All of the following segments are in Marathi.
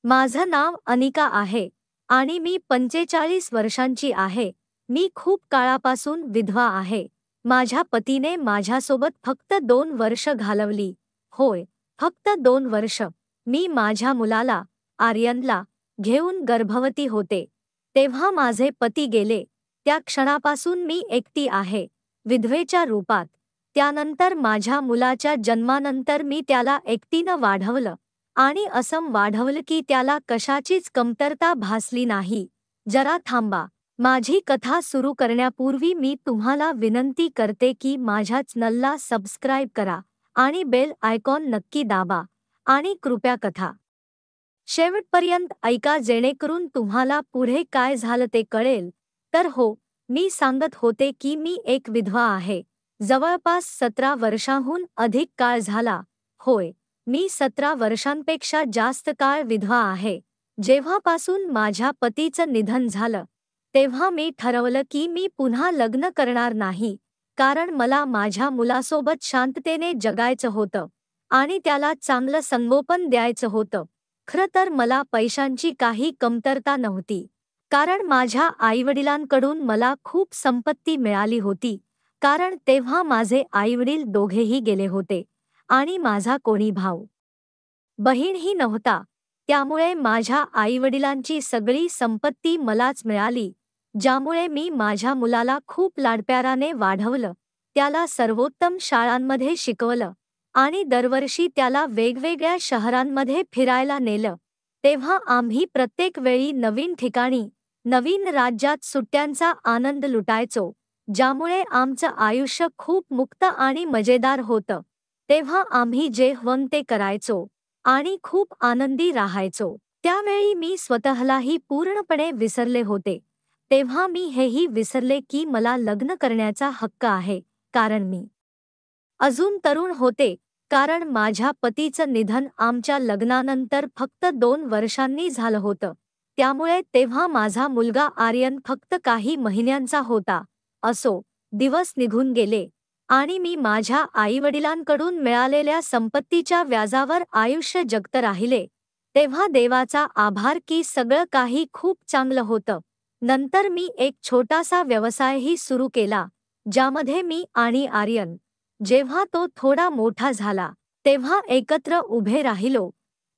माझं नाव अनिका आहे आणि मी 45 वर्षांची आहे. मी खूप काळापासून विधवा आहे. माझ्या पतीने माझ्यासोबत फक्त 2 वर्ष घालवली. होय, फक्त 2 वर्ष. मी माझ्या मुलाला, आर्यनला, घेऊन गर्भवती होते. तेव्हा माझे पती गेले. त्या क्षणापासून मी एकटी आहे, विधवेच्या रूपात. त्यानंतर माझ्या मुलाच्या जन्मानंतर मी त्याला एकटीनं वाढवलं आणि असं वाढवलं की त्याला कशाचीच कमतरता भासली नाही. जरा थांबा. माझी कथा सुरू करण्यापूर्वी मी तुम्हाला विनंती करते की माझ्या चॅनलला सबस्क्राईब करा आणि बेल आयकॉन नक्की दाबा आणि कृपया कथा शेवटपर्यंत ऐका जेणेकरून तुम्हाला पुढे काय झालं ते कळेल. तर हो, मी सांगत होते की मी एक विधवा आहे. जवळपास 17 वर्षांहून अधिक काळ झाला. होय, मी 17 वर्षांपेक्षा जास्त काळ विधवा आहे. जेव्हापासून माझ्या पतीचं निधन झालं, तेव्हा मी ठरवलं की मी पुन्हा लग्न करणार नाही, कारण मला माझ्या मुलासोबत शांततेने जगायचं होतं आणि त्याला चांगलं संगोपन द्यायचं होतं. खरं तर मला पैशांची काही कमतरता नव्हती, कारण माझ्या आईवडिलांकडून मला खूप संपत्ती मिळाली होती, कारण तेव्हा माझे आईवडील दोघेही गेले होते आणि माझा कोणी भाऊ बहीणही नव्हता. त्यामुळे माझ्या आईवडिलांची सगळी संपत्ती मलाच मिळाली, ज्यामुळे मी माझ्या मुलाला खूप लाडप्याराने वाढवलं, त्याला सर्वोत्तम शाळांमध्ये शिकवलं आणि दरवर्षी त्याला वेगवेगळ्या शहरांमध्ये फिरायला नेलं. तेव्हा आम्ही प्रत्येक वेळी नवीन ठिकाणी, नवीन राज्यात सुट्ट्यांचा आनंद लुटायचो, ज्यामुळे आमचं आयुष्य खूप मुक्त आणि मजेदार होतं. तेव्हा आम्ही जे हवं ते करायचो आणि खूप आनंदी राहायचो. त्यावेळी मी स्वतःलाही पूर्णपणे विसरले होते. तेव्हा मी हेही विसरले की मला लग्न करण्याचा हक्क आहे, कारण मी अजून तरुण होते, कारण माझ्या पतीचं निधन आमच्या लग्नानंतर फक्त 2 वर्षांनी झालं होतं. त्यामुळे तेव्हा माझा मुलगा आर्यन फक्त काही महिन्यांचा होता. असो, दिवस निघून गेले आणि मी माझ्या आईवडिलांकडून मिळालेल्या संपत्तीच्या व्याजावर आयुष्य जगत राहिले. तेव्हा देवाचा आभार की सगळं काही खूप चांगलं होतं. नंतर मी एक छोटासा व्यवसायही सुरू केला, ज्यामध्ये मी आणि आर्यन, जेव्हा तो थोडा मोठा झाला, तेव्हा एकत्र उभे राहिलो.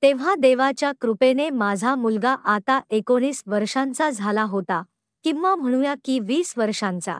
तेव्हा देवाच्या कृपेने माझा मुलगा आता 19 वर्षांचा झाला होता, किंवा म्हणूया की 20 वर्षांचा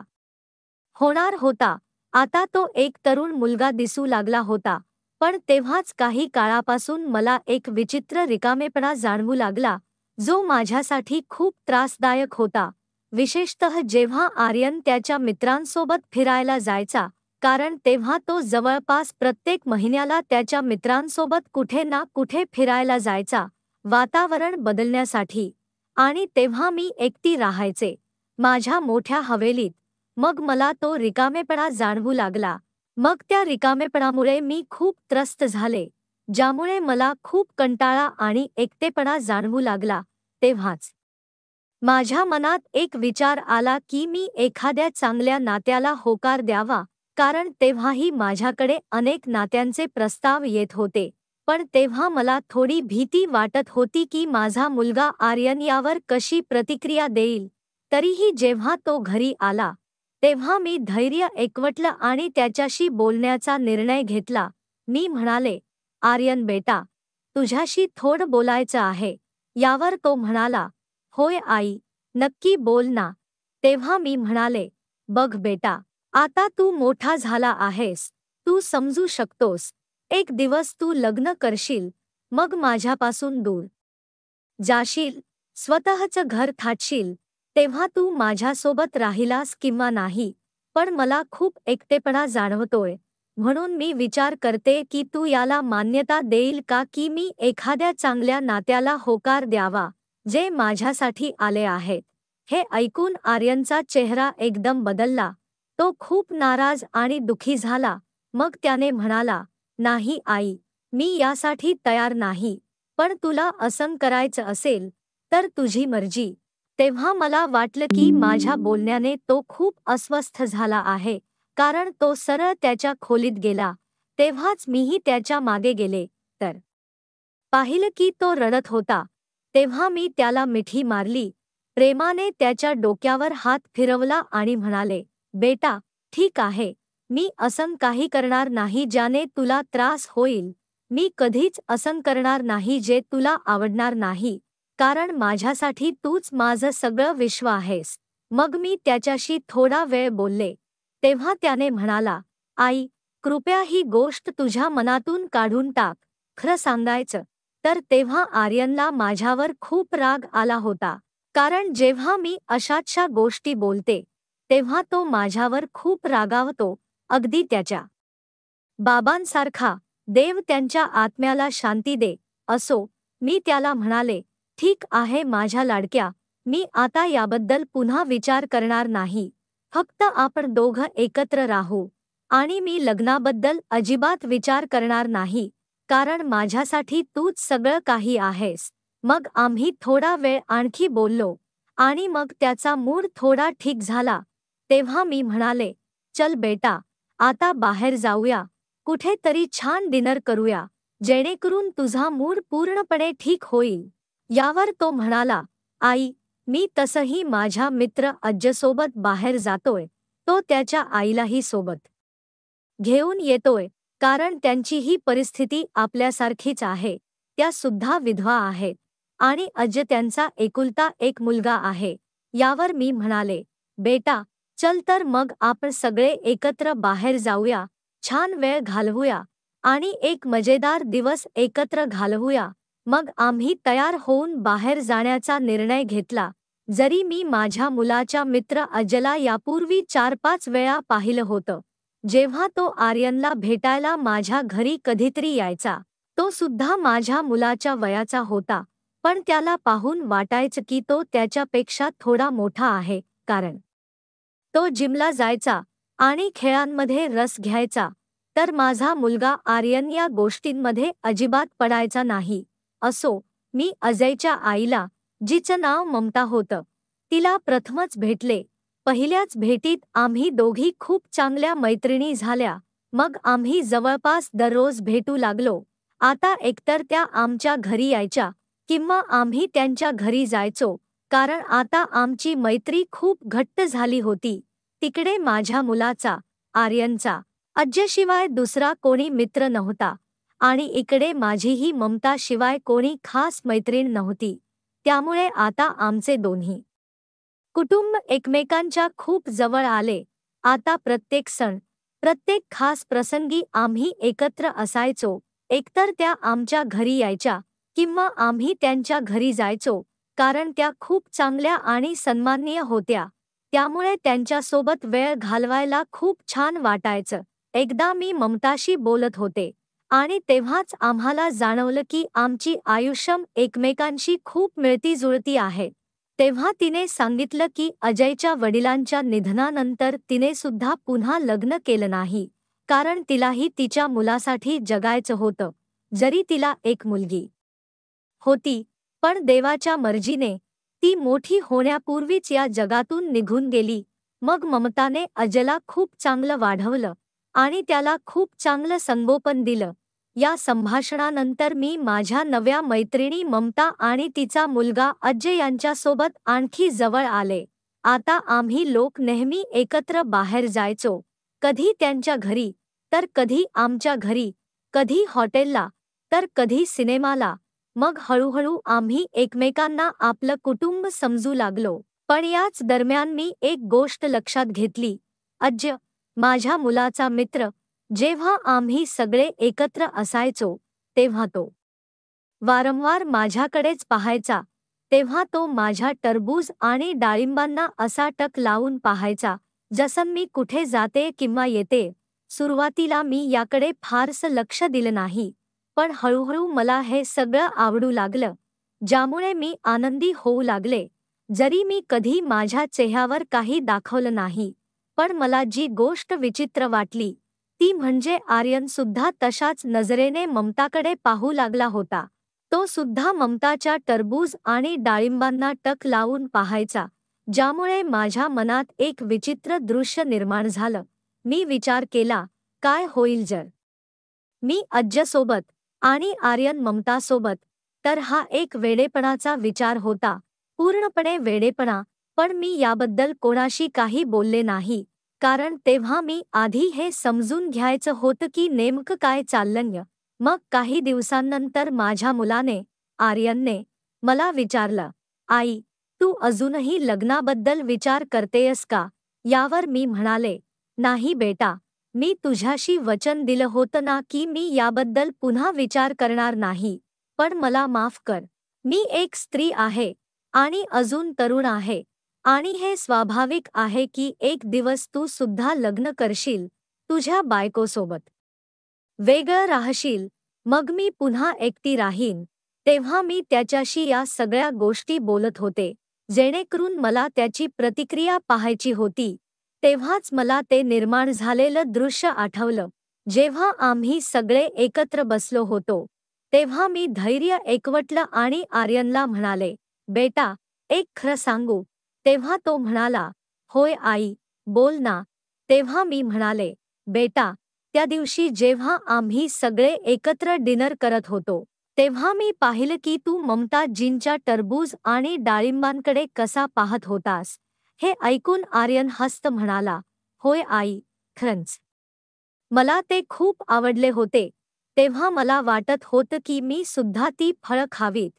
होणार होता. आता तो एक तरुण मुलगा दिसू लागला होता. पण तेव्हाच काही काळापासून मला एक विचित्र रिकामेपणा जाणवू लागला, जो माझ्यासाठी खूप त्रासदायक होता. विशेषतः जेव्हा आर्यन त्याच्या मित्रांसोबत फिरायला जायचा, कारण तेव्हा तो जवळपास प्रत्येक महिन्याला त्याच्या मित्रांसोबत कुठे ना कुठे फिरायला जायचा, वातावरण बदलण्यासाठी. आणि तेव्हा मी एकटी राहायचे, माझ्या मोठ्या हवेलीत. मग मला तो रिकामेपणा जाणवू लागला. मग त्या रिकामेपणामुळे मी खूप त्रस्त झाले, ज्यामुळे मला खूप कंटाळा आणि एकटेपणा जाणवू लागला. तेव्हाच माझ्या मनात एक विचार आला की मी एखाद्या चांगल्या नात्याला होकार द्यावा, कारण तेव्हाही माझ्याकडे अनेक नात्यांचे प्रस्ताव येत होते. पण तेव्हा मला थोडी भीती वाटत होती की माझा मुलगा आर्यन यावर कशी प्रतिक्रिया देईल. तरीही जेव्हा तो घरी आला, तेव्हा मी धैर्य एकवटलं आणि त्याच्याशी बोलण्याचा निर्णय घेतला. मी म्हणाले, आर्यन बेटा, तुझ्याशी थोडं बोलायचं आहे. यावर तो म्हणाला, होय आई, नक्की बोल ना. तेव्हा मी म्हणाले, बघ बेटा, आता तू मोठा झाला आहेस, तू समजू शकतोस. एक दिवस तू लग्न करशील, मग माझ्यापासून दूर जाशील, स्वतःचं घर थाटशील, तेव्हा तू माझ्यासोबत राहिलास किंवा नाही, पण मला खूप एकटेपणा जाणवतोय. म्हणून मी विचार करते की तू याला मान्यता देईल का की मी एखाद्या चांगल्या नात्याला होकार द्यावा, जे माझ्यासाठी आले आहेत. हे ऐकून आर्यनचा चेहरा एकदम बदलला. तो खूप नाराज आणि दुखी झाला. मग त्याने म्हणाला, नाही आई, मी यासाठी तयार नाही, पण तुला असं करायचं असेल, तर तुझी मर्जी. तेव्हा मला वाटलं की माझ्या बोलण्याने तो खूप अस्वस्थ झाला आहे, कारण तो सरळ त्याच्या खोलीत गेला. तेव्हाच मीही त्याच्या मागे गेले, तर पाहिलं की तो रडत होता. तेव्हा मी त्याला मिठी मारली, प्रेमाने त्याच्या डोक्यावर हात फिरवला आणि म्हणाले, बेटा, ठीक आहे, मी असं काही करणार नाही ज्याने तुला त्रास होईल. मी कधीच असं करणार नाही जे तुला आवडणार नाही, कारण माझ्यासाठी तूच माझं सगळं विश्व आहेस. मग मी त्याच्याशी थोडा वेळ बोलले. तेव्हा त्याने म्हणाला, आई, कृपया ही गोष्ट तुझ्या मनातून काढून टाक. खरं सांगायचं तर तेव्हा आर्यनला माझ्यावर खूप राग आला होता, कारण जेव्हा मी अशाचशा गोष्टी बोलते तेव्हा तो माझ्यावर खूप रागावतो, अगदी त्याच्या बाबांसारखा. देव त्यांच्या आत्म्याला शांती दे. असो, मी त्याला म्हणाले, ठीक आहे माझ्या लाडक्या, मी आता याबद्दल पुन्हा विचार करणार नाही. फक्त आपण दोघं एकत्र राहू आणि मी लग्नाबद्दल अजिबात विचार करणार नाही, कारण माझ्यासाठी तूच सगळं काही आहेस. मग आम्ही थोडा वेळ आणखी बोललो आणि मग त्याचा मूड थोडा ठीक झाला. तेव्हा मी म्हणाले, चल बेटा, आता बाहेर जाऊया, कुठेतरी छान डिनर करूया, जेणेकरून तुझा मूड पूर्णपणे ठीक होईल. यावर तो म्हणाला, आई, मी तसंही माझ्या मित्र अज्जसोबत बाहेर जातोय. तो त्याच्या आईलाही सोबत घेऊन येतोय, कारण त्यांचीही परिस्थिती आपल्यासारखीच आहे. त्या सुद्धा विधवा आहेत आणि अज्ज त्यांचा एकुलता एक मुलगा आहे. यावर मी म्हणाले, बेटा, चल तर मग आपण सगळे एकत्र बाहेर जाऊया, छान वेळ घालवूया आणि एक मजेदार दिवस एकत्र घालवूया. मग आम्ही तयार होऊन बाहेर जाण्याचा निर्णय घेतला. जरी मी माझ्या मुलाच्या मित्र अजयला यापूर्वी 4-5 वेळा पाहिलं होतं. जेव्हा तो आर्यनला भेटायला माझ्या घरी कधीतरी यायचा, तो सुद्धा माझ्या मुलाच्या वयाचा होता, पण त्याला पाहून वाटायचं की तो त्याच्यापेक्षा थोडा मोठा आहे, कारण तो जिमला जायचा आणि खेळांमध्ये रस घ्यायचा. तर माझा मुलगा आर्यन या गोष्टींमध्ये अजिबात पडायचा नाही. असो, मी अजयच्या आईला, जिचं नाव ममता होतं, तिला प्रथमच भेटले. पहिल्याच भेटीत आम्ही दोघी खूप चांगल्या मैत्रिणी झाल्या. मग आम्ही जवळपास दररोज भेटू लागलो. आता एकतर त्या आमच्या घरी यायच्या किंवा आम्ही त्यांच्या घरी जायचो, कारण आता आमची मैत्री खूप घट्ट झाली होती. तिकडे माझ्या मुलाचा, आर्यनचा, अज्जशिवाय दुसरा कोणी मित्र नव्हता आणि इकडे माझीही ममताशिवाय कोणी खास मैत्रीण नव्हती. त्यामुळे आता आमचे दोन्ही कुटुंब एकमेकांच्या खूप जवळ आले. आता प्रत्येक सण, प्रत्येक खास प्रसंगी आम्ही एकत्र असायचो. एकतर त्या आमच्या घरी यायच्या किंवा आम्ही त्यांच्या घरी जायचो, कारण त्या खूप चांगल्या आणि सन्माननीय होत्या. त्यामुळे त्यांच्यासोबत वेळ घालवायला खूप छान वाटायचं. एकदा मी ममताशी बोलत होते आणि तेव्हाच आम्हाला जाणवलं की आमची आयुष्य एकमेकांशी खूप मिळती-जुळती आहे. तेव्हा तिने सांगितलं की अजयच्या वडिलांच्या निधनानंतर तिने सुद्धा पुन्हा लग्न केलं नाही, कारण तिलाही तिच्या मुलासाठी जगायचं होतं. जरी तिला एक मुलगी होती, पण देवाच्या मर्जीने ती मोठी होण्यापूर्वीच या जगातून निघून गेली. मग ममताने अजयला खूप चांगलं वाढवलं आणि त्याला खूप चांगलं संगोपन दिलं. या संभाषणानंतर मी माझ्या नव्या मैत्रिणी ममता आणि तिचा मुलगा अजय यांच्यासोबत आणखी जवळ आले. आता आम्ही लोक नेहमी एकत्र बाहेर जायचो, कधी त्यांच्या घरी, तर कधी आमच्या घरी, कधी हॉटेलला, तर कधी सिनेमाला. मग हळूहळू आम्ही एकमेकांना आपलं कुटुंब समजू लागलो. पण याच दरम्यान मी एक गोष्ट लक्षात घेतली. अजय, माझ्या मुलाचा मित्र, जेव्हा आम्ही सगळे एकत्र असायचो, तेव्हा तो वारंवार माझ्याकडेच पाहायचा. तेव्हा तो माझ्या टरबूज आणि डाळिंबांना असा टक लावून पाहायचा, जसं मी कुठे जाते किंवा येते. सुरुवातीला मी याकडे फारसं लक्ष दिलं नाही, पण हळूहळू मला हे सगळं आवडू लागलं, ज्यामुळे मी आनंदी होऊ लागले. जरी मी कधी माझ्या चेहऱ्यावर काही दाखवलं नाही, पण मला जी गोष्ट विचित्र वाटली, ती म्हणजे आर्यन सुद्धा तशाच नजरेने ममताकडे पाहू लागला होता. तो सुद्धा ममताच्या टरबूज आणि डाळिंबांना टक लावून पाहायचा, ज्यामुळे माझ्या मनात एक विचित्र दृश्य निर्माण झालं. मी विचार केला, काय होईल जर मी अज्जसोबत आणि आर्यन ममतासोबत तर हा एक वेडेपणाचा विचार होता, पूर्णपणे वेडेपणा. पण मी याबद्दल कोणाशी काही बोलले नाही, कारण तेव्हा मी आधी हे समजून घ्यायचं होतं की नेमकं काय चाललंय. मग काही दिवसांनंतर माझ्या मुलाने, आर्यनने, मला विचारलं, आई, तू अजूनही लग्नाबद्दल विचार करतेयस का? यावर मी म्हणाले, नाही बेटा, मी तुझ्याशी वचन दिलं होतं ना की मी याबद्दल पुन्हा विचार करणार नाही. पण मला माफ कर. मी एक स्त्री आहे आणि अजून तरुण आहे. आणि हे स्वाभाविक आहे की एक दिवस तू सुद्धा लग्न करशील, तुझ्या बायकोसोबत वेगळं राहशील, मग मी पुन्हा एकटी राहीन. तेव्हा मी त्याच्याशी या सगळ्या गोष्टी बोलत होते, जेणेकरून मला त्याची प्रतिक्रिया पाहायची होती. तेव्हाच मला ते निर्माण झालेलं दृश्य आठवलं, जेव्हा आम्ही सगळे एकत्र बसलो होतो. तेव्हा मी धैर्य एकवटलं आणि आर्यनला म्हणाले, बेटा, एक खरं सांगू? तेव्हा तो म्हणाला, होय आई, बोल ना. तेव्हा मी म्हणाले, बेटा, त्या दिवशी जेव्हा आम्ही सगळे एकत्र डिनर करत होतो, तेव्हा मी पाहिलं की तू ममताजींच्या टरबूज आणि डाळिंबांकडे कसा पाहत होतास. हे ऐकून आर्यन हसत म्हणाला, होय आई, खरंच. मला ते खूप आवडले होते. तेव्हा मला वाटत होतं की मी सुद्धा ती फळं खावीत.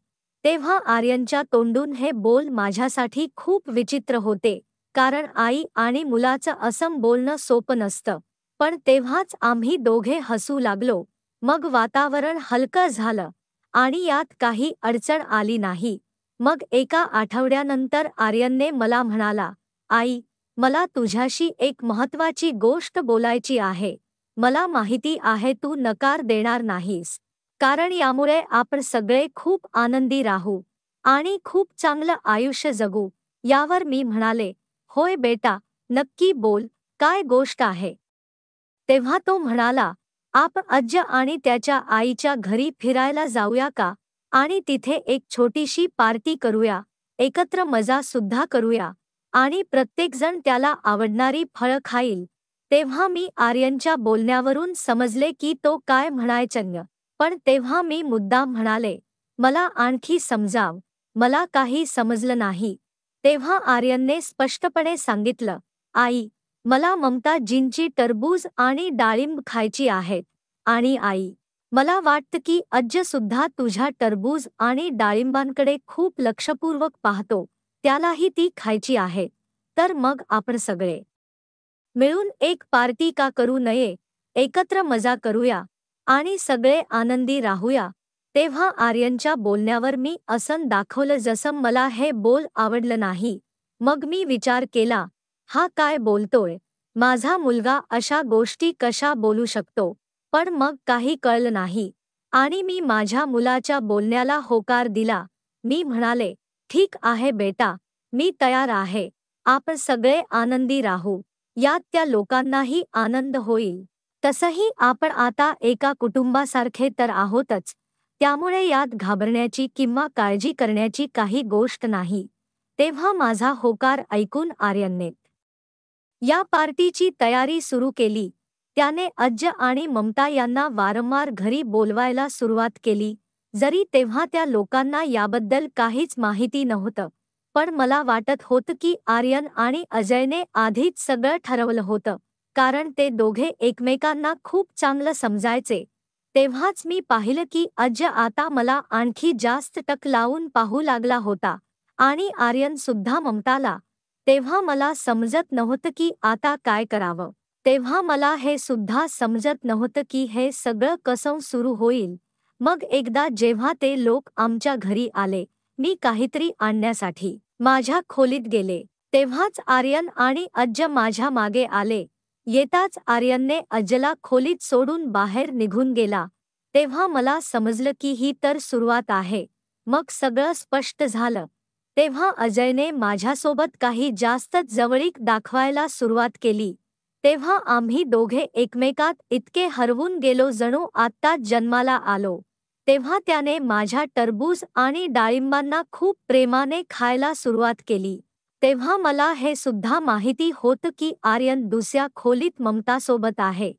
तेव्हा आर्यनच्या तोंडून हे बोल माझ्यासाठी खूप विचित्र होते, कारण आई आणि मुलाचं असं बोलणं सोपं नसतं. पण तेव्हाच आम्ही दोघे हसू लागलो. मग वातावरण हलकं झालं आणि यात काही अडचण आली नाही. मग एका आठवड्यानंतर आर्यनने मला म्हणाला, आई, मला तुझ्याशी एक महत्त्वाची गोष्ट बोलायची आहे. मला माहिती आहे तू नकार देणार नाहीस, कारण यामुळे आपण सगळे खूप आनंदी राहू आणि खूप चांगलं आयुष्य जगू. यावर मी म्हणाले, होय बेटा, नक्की बोल, काय गोष्ट आहे? तेव्हा तो म्हणाला, आपण आजी आणि त्याच्या आईच्या घरी फिरायला जाऊया का? आणि तिथे एक छोटीशी पार्टी करूया, एकत्र मजा सुद्धा करूया आणि प्रत्येकजण त्याला आवडणारी फळं खाईल. तेव्हा मी आर्यनच्या बोलण्यावरून समजले की तो काय म्हणायचं. पण तेव्हा मी मुद्दाम म्हणाले, मला आणखी समजाव. मला काही समजलं नाही. तेव्हा आर्यनने स्पष्टपणे सांगितलं, आई, मला ममताजींची टरबूज आणि डाळिंब खायची आहेत. आणि आई, मला वाटतं की आजी सुद्धा तुझ्या टरबूज आणि डाळिंबांकडे खूप लक्षपूर्वक पाहतो, त्यालाही ती खायची आहे. तर मग आपण सगळे मिळून एक पार्टी का करू नये, एकत्र मजा करूया आणि सगळे आनंदी राहूया. तेव्हा आर्यनच्या बोलण्यावर मी असं दाखवलं जसं मला हे बोल आवडलं नाही. मग मी विचार केला, हा काय बोलतोय? माझा मुलगा अशा गोष्टी कशा बोलू शकतो? पण मग काही कळलं नाही आणि मी माझ्या मुलाच्या बोलण्याला होकार दिला. मी म्हणाले, ठीक आहे बेटा, मी तयार आहे. आपण सगळे आनंदी राहू. यात त्या लोकांनाही आनंद होईल. तसंही आपण आता एका कुटुंबासारखे तर आहोतच, त्यामुळे यात घाबरण्याची किंवा काळजी करण्याची काही गोष्ट नाही. तेव्हा माझा होकार ऐकून आर्यनने या पार्टीची तयारी सुरू केली. त्याने आजी आणि ममता यांना वारंवार घरी बोलवायला सुरुवात केली, जरी तेव्हा त्या लोकांना याबद्दल काहीच माहिती नव्हतं. पण मला वाटत होतं की आर्यन आणि अजयने आधीच सगळं ठरवलं होतं, कारण ते दोघे एकमेकांना खूप चांगलं समजायचे. तेव्हाच मी पाहिलं की आजी आता मला आणखी जास्त टक लावून पाहू लागला होता आणि आर्यन सुद्धा ममताला. तेव्हा मला समजत नव्हतं की आता काय करावं. तेव्हा मला हे सुद्धा समजत नव्हतं की हे सगळं कसं सुरू होईल. मग एकदा जेव्हा ते लोक आमच्या घरी आले, मी काहीतरी आणण्यासाठी माझ्या खोलीत गेले. तेव्हाच आर्यन आणि आजी माझ्या मागे आले. येताच आर्यनने आजीला खोलीत सोडून बाहेर निघून गेला. तेव्हा मला समजलं की ही तर सुरुवात आहे. मग सगळं स्पष्ट झालं. तेव्हा अजयने माझ्यासोबत काही जास्तच जवळीक दाखवायला सुरुवात केली. तेव्हा आम्ही दोघे एकमेकात इतके हरवून गेलो जणू आत्ताच जन्माला आलो. तेव्हा त्याने माझ्या टरबूज आणि डाळिंबांना खूप प्रेमाने खायला सुरुवात केली. तेव्हा मला हे सुद्धा माहिती होतं की आर्यन दुसऱ्या खोलीत ममतासोबत आहे.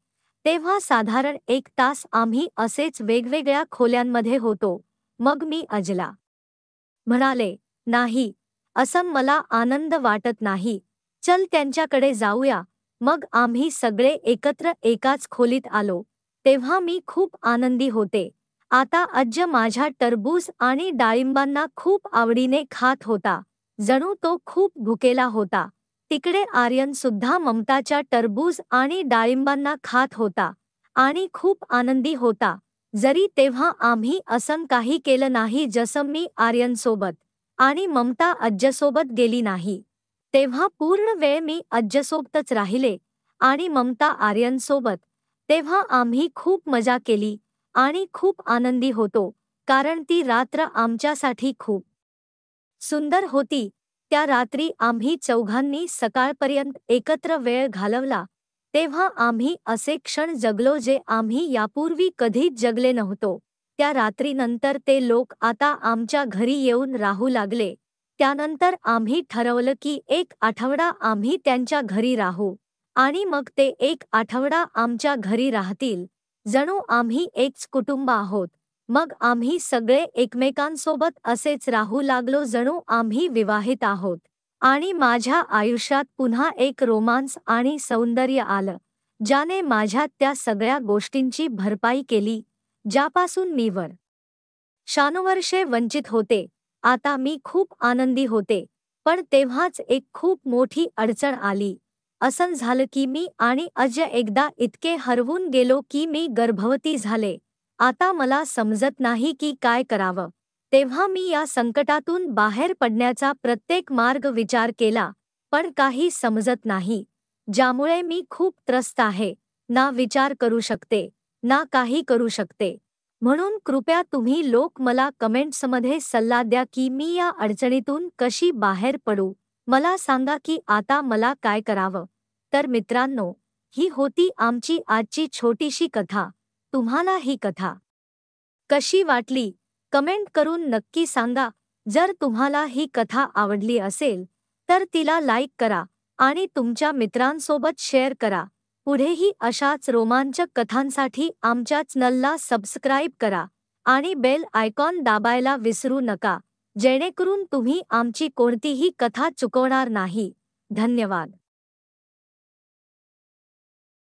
तेव्हा साधारण 1 तास आम्ही असेच वेगवेगळ्या खोल्यांमध्ये होतो. मग मी अजला म्हणाले, नाही, असं मला आनंद वाटत नाही. चल त्यांच्याकडे जाऊया. मग आम्ही सगळे एकत्र एकाच खोलीत आलो. तेव्हा मी खूप आनंदी होते. आता अज्ज माझ्या टरबूज आणि डाळिंबांना खूप आवडीने खात होता. जणू तो खूप भुकेला होता. तिकडे आर्यन सुद्धा ममताच्या टरबूज आणि डाळिंबांना खात होता आणि खूप आनंदी होता. जरी तेव्हा आम्ही असं काही केलं नाही जसं मी आर्यनसोबत आणि ममता अज्जसोबत गेली नाही. तेव्हा पूर्ण वेळ मी अज्जसोबतच राहिले आणि ममता आर्यनसोबत. तेव्हा आम्ही खूप मजा केली आणि खूप आनंदी होतो, कारण ती रात्र आमच्यासाठी खूप सुंदर होती. त्या रात्री आम्ही चौघांनी सकाळपर्यंत एकत्र वेळ घालवला. तेव्हा आम्ही असे क्षण जगलो जे आम्ही यापूर्वी कधीच जगले नव्हतो. त्या रात्रीनंतर ते लोक आता आमच्या घरी येऊन राहू लागले. त्यानंतर आम्ही ठरवलं की 1 आठवडा आम्ही त्यांच्या घरी राहू आणि मग ते 1 आठवडा आमच्या घरी राहतील. जणू आम्ही एकच कुटुंब आहोत. मग आम्ही सगळे एकमेकांसोबत असेच राहू लागलो जणू आम्ही विवाहित आहोत. आणि माझ्या आयुष्यात पुन्हा एक रोमांस आणि सौंदर्य आलं, ज्याने माझ्यात त्या सगळ्या गोष्टींची भरपाई केली, ज्यापासून मी वर्षानुवर्षे वंचित होते. आता मी खूप आनंदी होते. पण तेव्हाच एक खूप मोठी अडचण आली. असं झालं की मी आणि अजय एकदा इतके हरवून गेलो की मी गर्भवती झाले. आता मला समजत नाही की काय करावं. तेव्हा मी या संकटातून बाहेर पडण्याचा प्रत्येक मार्ग विचार केला, पण काही समजत नाही. ज्यामुळे मी खूप त्रस्त आहे. ना विचार करू शकते, ना काही करू शकते. म्हणून कृपया तुम्ही लोक मला कमेंट्समध्ये सल्ला द्या की मी या अडचणीतून कशी बाहेर पडू. मला सांगा की आता मला काय करावं. तर मित्रांनो, ही होती आमची आजची छोटीशी कथा. तुम्हाला ही कथा कशी वाटली कमेंट करून नक्की सांगा. जर तुम्हाला ही कथा आवडली असेल तर तिला लाईक करा आणि तुमच्या मित्रांसोबत शेअर करा. पुढेही अशाच रोमांचक कथांसाठी आमच्या चॅनलला सबस्क्राईब करा आणि बेल आयकॉन दाबायला विसरू नका, जेणेकरून तुम्ही आमची कोणतीही कथा चुकवणार नाही. धन्यवाद.